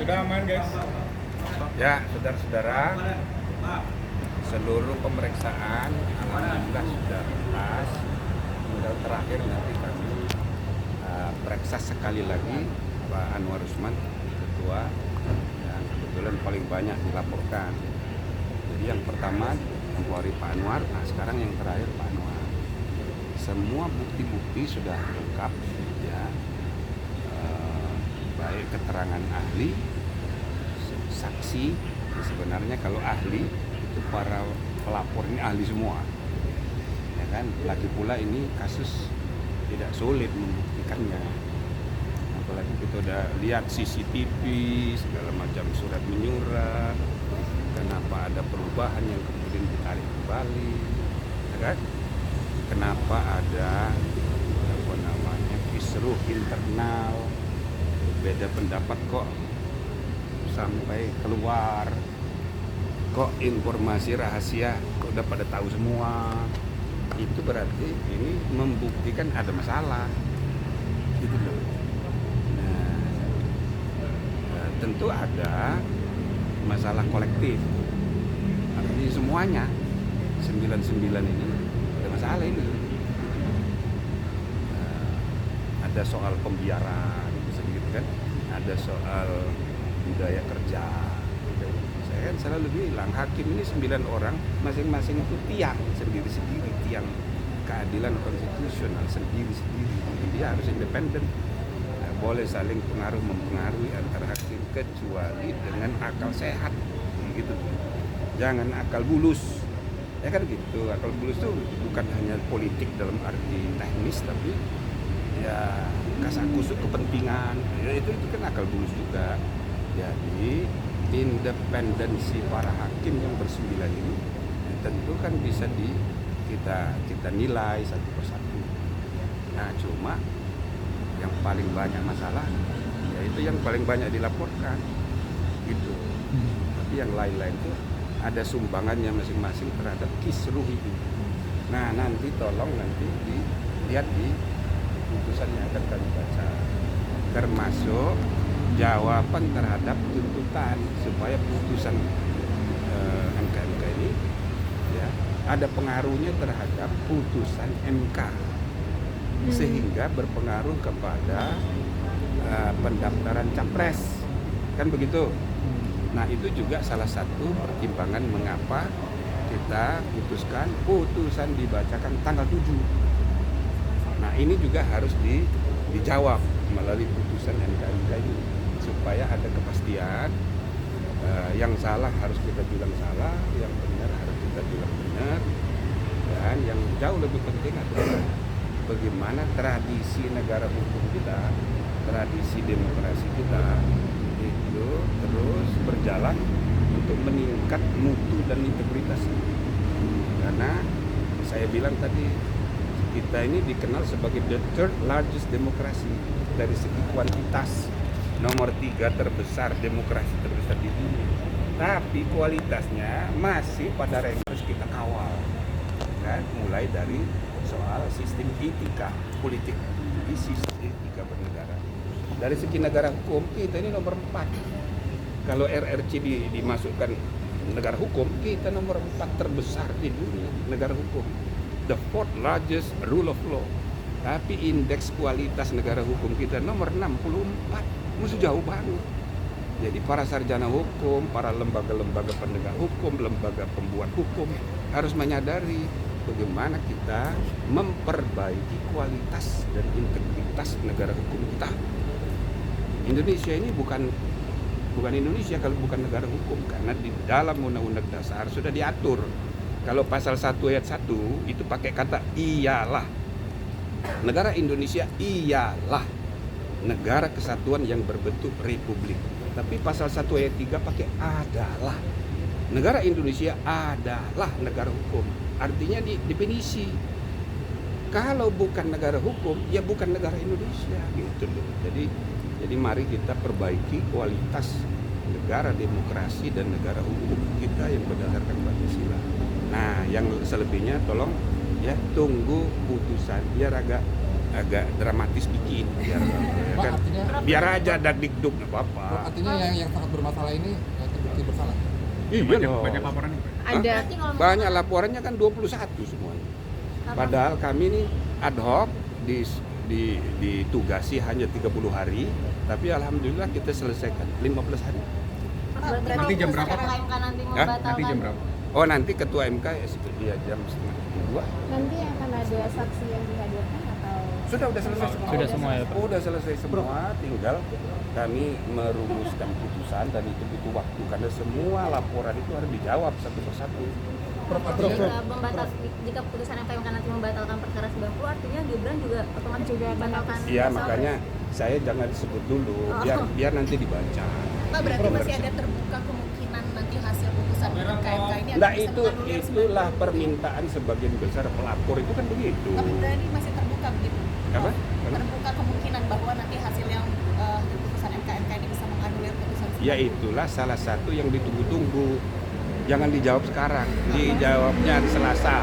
Udah aman guys. Ya, saudara-saudara, seluruh pemeriksaan alhamdulillah sudah tuntas. Tinggal terakhir nanti kami periksa sekali lagi Pak Anwar Usman, ketua, yang kebetulan paling banyak dilaporkan. Jadi yang pertama Tempohari Pak Anwar, nah sekarang yang terakhir Pak Anwar. Semua bukti-bukti sudah lengkap, ya, baik keterangan ahli, saksi. Sebenarnya kalau ahli itu para pelapor ini ahli semua, ya kan. Lagi pula ini kasus tidak sulit membuktikannya, apalagi kita udah lihat CCTV segala macam, surat menyurat. Kenapa ada perubahan yang kemudian ditarik kembali, ya kan? Kenapa ada kisruh internal, beda pendapat kok sampai keluar, kok informasi rahasia kok udah pada tahu semua. Itu berarti ini membuktikan ada masalah, gitu loh. Nah, tentu ada masalah kolektif, artinya semuanya 99 ini ada masalah ini. Ada soal pembiaran sedikit kan, ada soal budaya kerja. Saya kan selalu bilang hakim ini 9 orang, masing-masing itu tiang sendiri-sendiri, tiang keadilan konstitusional sendiri-sendiri. Dia harus independen, nah, boleh saling pengaruh mempengaruhi antara hakim kecuali dengan akal sehat, gitu. Jangan akal bulus, ya kan gitu. Akal bulus itu bukan hanya politik dalam arti teknis, tapi ya kasakusuk kepentingan, ya, itu kan akal bulus juga. Jadi independensi para hakim yang bersembilan ini tentu kan bisa kita nilai satu persatu. Nah, cuma yang paling banyak masalah yaitu yang paling banyak dilaporkan gitu. Tapi yang lain-lain itu ada sumbangannya masing-masing terhadap kisruh itu. Nah, nanti tolong dilihat di putusan yang akan kami baca, termasuk jawaban terhadap tuntutan supaya putusan MK ini, ya, ada pengaruhnya terhadap putusan MK, sehingga berpengaruh kepada pendaftaran capres, kan begitu. Nah, itu juga salah satu pertimbangan mengapa kita putuskan putusan dibacakan tanggal 7. Nah, ini juga harus dijawab melalui putusan MK ini, supaya ada kepastian. Yang salah harus kita bilang salah, yang benar harus kita bilang benar. Dan yang jauh lebih penting adalah bagaimana tradisi negara hukum kita, tradisi demokrasi kita itu terus berjalan untuk meningkat mutu dan integritas. Karena saya bilang tadi, kita ini dikenal sebagai the third largest demokrasi dari segi kuantitas, nomor 3 terbesar, demokrasi terbesar di dunia. Tapi kualitasnya masih pada ranking harus kita kawal, kan? Mulai dari soal sistem etika politik, sistem etika bernegara. Dari segi negara hukum kita ini nomor 4. Kalau RRC dimasukkan negara hukum, kita nomor 4 terbesar di dunia negara hukum. The fourth largest rule of law. Tapi indeks kualitas negara hukum kita nomor 64, masih jauh banget. Jadi para sarjana hukum, para lembaga-lembaga penegak hukum, lembaga pembuat hukum harus menyadari bagaimana kita memperbaiki kualitas dan integritas negara hukum kita. Indonesia ini bukan Indonesia kalau bukan negara hukum, karena di dalam Undang-Undang Dasar sudah diatur. Kalau pasal 1 ayat 1 itu pakai kata iyalah. Negara Indonesia ialah negara kesatuan yang berbentuk republik. Tapi pasal 1 ayat 3 pakai adalah. Negara Indonesia adalah negara hukum. Artinya definisi. Kalau bukan negara hukum, ya bukan negara Indonesia, gitu loh. Jadi mari kita perbaiki kualitas negara demokrasi dan negara hukum kita yang berdasarkan Pancasila. Nah, yang selebihnya tolong ya tunggu putusan biar agak dramatis dikit biar ya kan. Artinya biar aja dagdikduk nggak apa-apa. Artinya yang sangat bermasalah ini terbukti bersalah. Iya, banyak laporan. Ada Banyak laporannya kan 21 semuanya. Padahal kami ini ad hoc ditugasi hanya 30 hari, tapi alhamdulillah kita selesaikan 15 hari. Nanti jam berapa, Pak? Nanti jam berapa? Oh, nanti ketua MK ya jam setengah 2. Nanti akan ada saksi yang dihadirkan atau Sudah selesai semua. Sudah semua ya, Pak? Udah selesai semua, tinggal kami merumuskan putusan dan itu butuh waktu karena semua laporan itu harus dijawab satu persatu. Jika putusan MK nanti membatalkan perkara 90, artinya Gibran juga otomatis juga membatalkan. Iya, makanya saya jangan disebut dulu, biar nanti dibaca. Pak, berarti masih ada terbuka kemungkinan nanti hasil putusan MK ini Nah, itulah permintaan sebagian besar pelapor itu kan begitu. Tapi berarti masih terbuka begitu? Apa? Terbuka kemungkinan bahwa nanti hasil yang putusan MK ini bisa menganulir putusan. Ya itulah salah satu yang ditunggu-tunggu. Jangan dijawab sekarang, dijawabnya hari Selasa.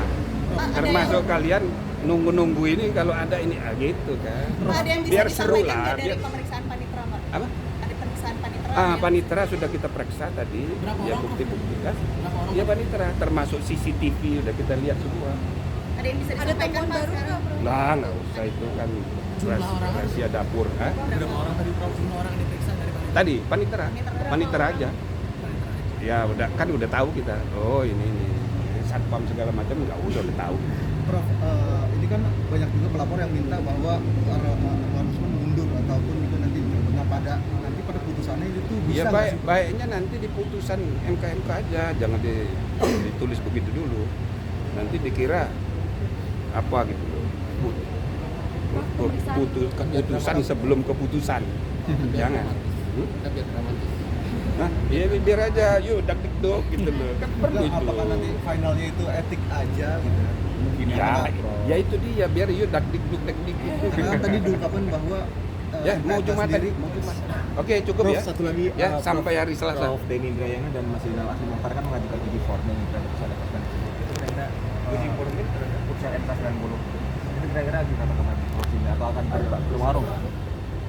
Termasuk kalian nunggu-nunggu ini kalau ada ini gitu kan. Ada yang bisa Biar seru disampaikan lah. nggak dari pemeriksaan panitera, Pak? Apa? Ada pemeriksaan panitera. Panitera sudah kita periksa tadi. Ya bukti-bukti kan. Ya panitera termasuk CCTV udah kita lihat semua. Ada yang bisa disampaikan Pak sekarang? Lah nggak usah itu kan rahasia dapur. Berapa orang tadi, Prof? Jumlah orang yang diperiksa dari mana? Tadi panitera aja. Ya udah tahu kita. Oh ini satpam segala macam nggak usah udah tahu. Prof, ini kan banyak juga pelapor yang minta bahwa Warusman mundur ataupun juga nanti pada putusannya itu bisa. Ya baiknya nanti di putusan MK aja, jangan ditulis begitu dulu. Nanti dikira apa gitu loh. Keputusan sebelum keputusan. Jangan. Biar dramatis. Nah, ya biar aja, yuk dagdikduk gitu loh. Kan perlu itu. Apakah nanti finalnya itu etik aja gitu? Mungkin Ya itu dia, biar yuk dagdikduk. Karena tadi diungkapkan bahwa Ya, mau Jumat tadi. Oke, cukup Prof, ya. satu lagi, Ya, Prof, sampai hari Selasa. Prof Denny Indrayana dan Mas Rinal Asli Mokhtar kan mengajukan uji formil terhadap putusan MK. Itu kira-kira Uji formil terhadap putusan MK 90. Itu kira-kira gimana kemarin Prof ini atau akan berwarung?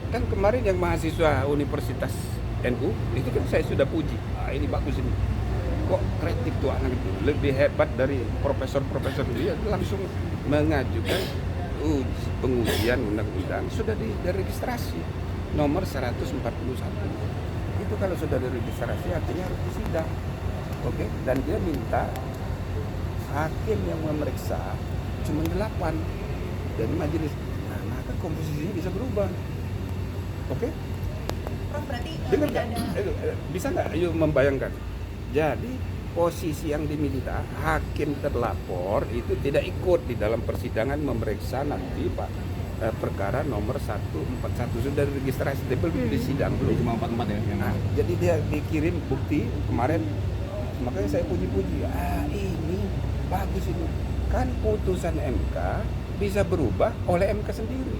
Kan kemarin yang mahasiswa Universitas NU itu kan saya sudah puji. Ini bagus ini. Kok kreatif tuh anak itu, lebih hebat dari profesor-profesor dia langsung mengajukan pengujian undang-undang sudah diregistrasi nomor 141. Itu kalau sudah diregistrasi artinya harus disidang. Oke, dan dia minta hakim yang memeriksa cuma 8 dari majelis. Nah, maka komposisinya bisa berubah. Oke? Prof, berarti Dengar tidak nggak? ada. Bisa nggak? Ayo membayangkan. Jadi posisi yang diminta hakim terlapor itu tidak ikut di dalam persidangan memeriksa nanti perkara nomor 141 sudah registrasi belum disidang belum. Cuma 44 ya yang. Nah, jadi dia dikirim bukti kemarin, makanya saya puji-puji. Ini bagus ini. Kan putusan MK bisa berubah oleh MK sendiri.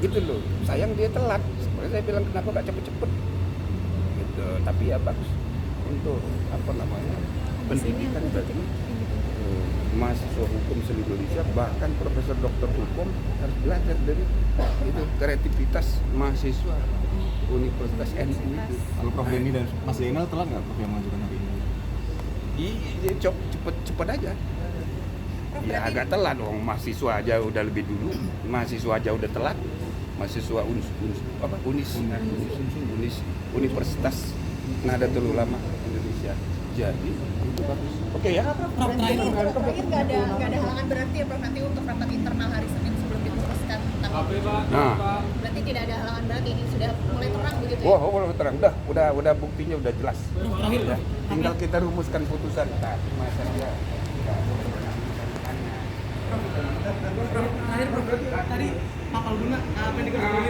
Gitu loh. Sayang dia telat. Sebenarnya saya bilang kenapa gak cepet-cepet. Gitu. Tapi ya bagus untuk pendidikan tadi. Mahasiswa hukum seluruh Indonesia, bahkan profesor doktor hukum harus belajar dari itu kreativitas mahasiswa Universitas NU itu. Kalau Prof Denny dan Mas Zainal telat nggak Prof yang mengajukan hari ini? Iya, cepet aja. Ya agak telat dong, mahasiswa aja udah lebih dulu, mahasiswa aja udah telat, mahasiswa Universitas Nahdlatul Ulama Indonesia. Jadi itu bagus. Oke ya. Prof, terakhir nggak ada halangan berarti ya Prof nanti untuk rapat internal hari Senin sebelum diputuskan tentang Nah, berarti tidak ada halangan berarti ini sudah mulai terang begitu ya? wah terang, udah buktinya udah jelas. Ya. Tinggal kita rumuskan putusan. Tapi masa dia Terakhir, Prof, tadi Pak Palguna, apa yang diketahui?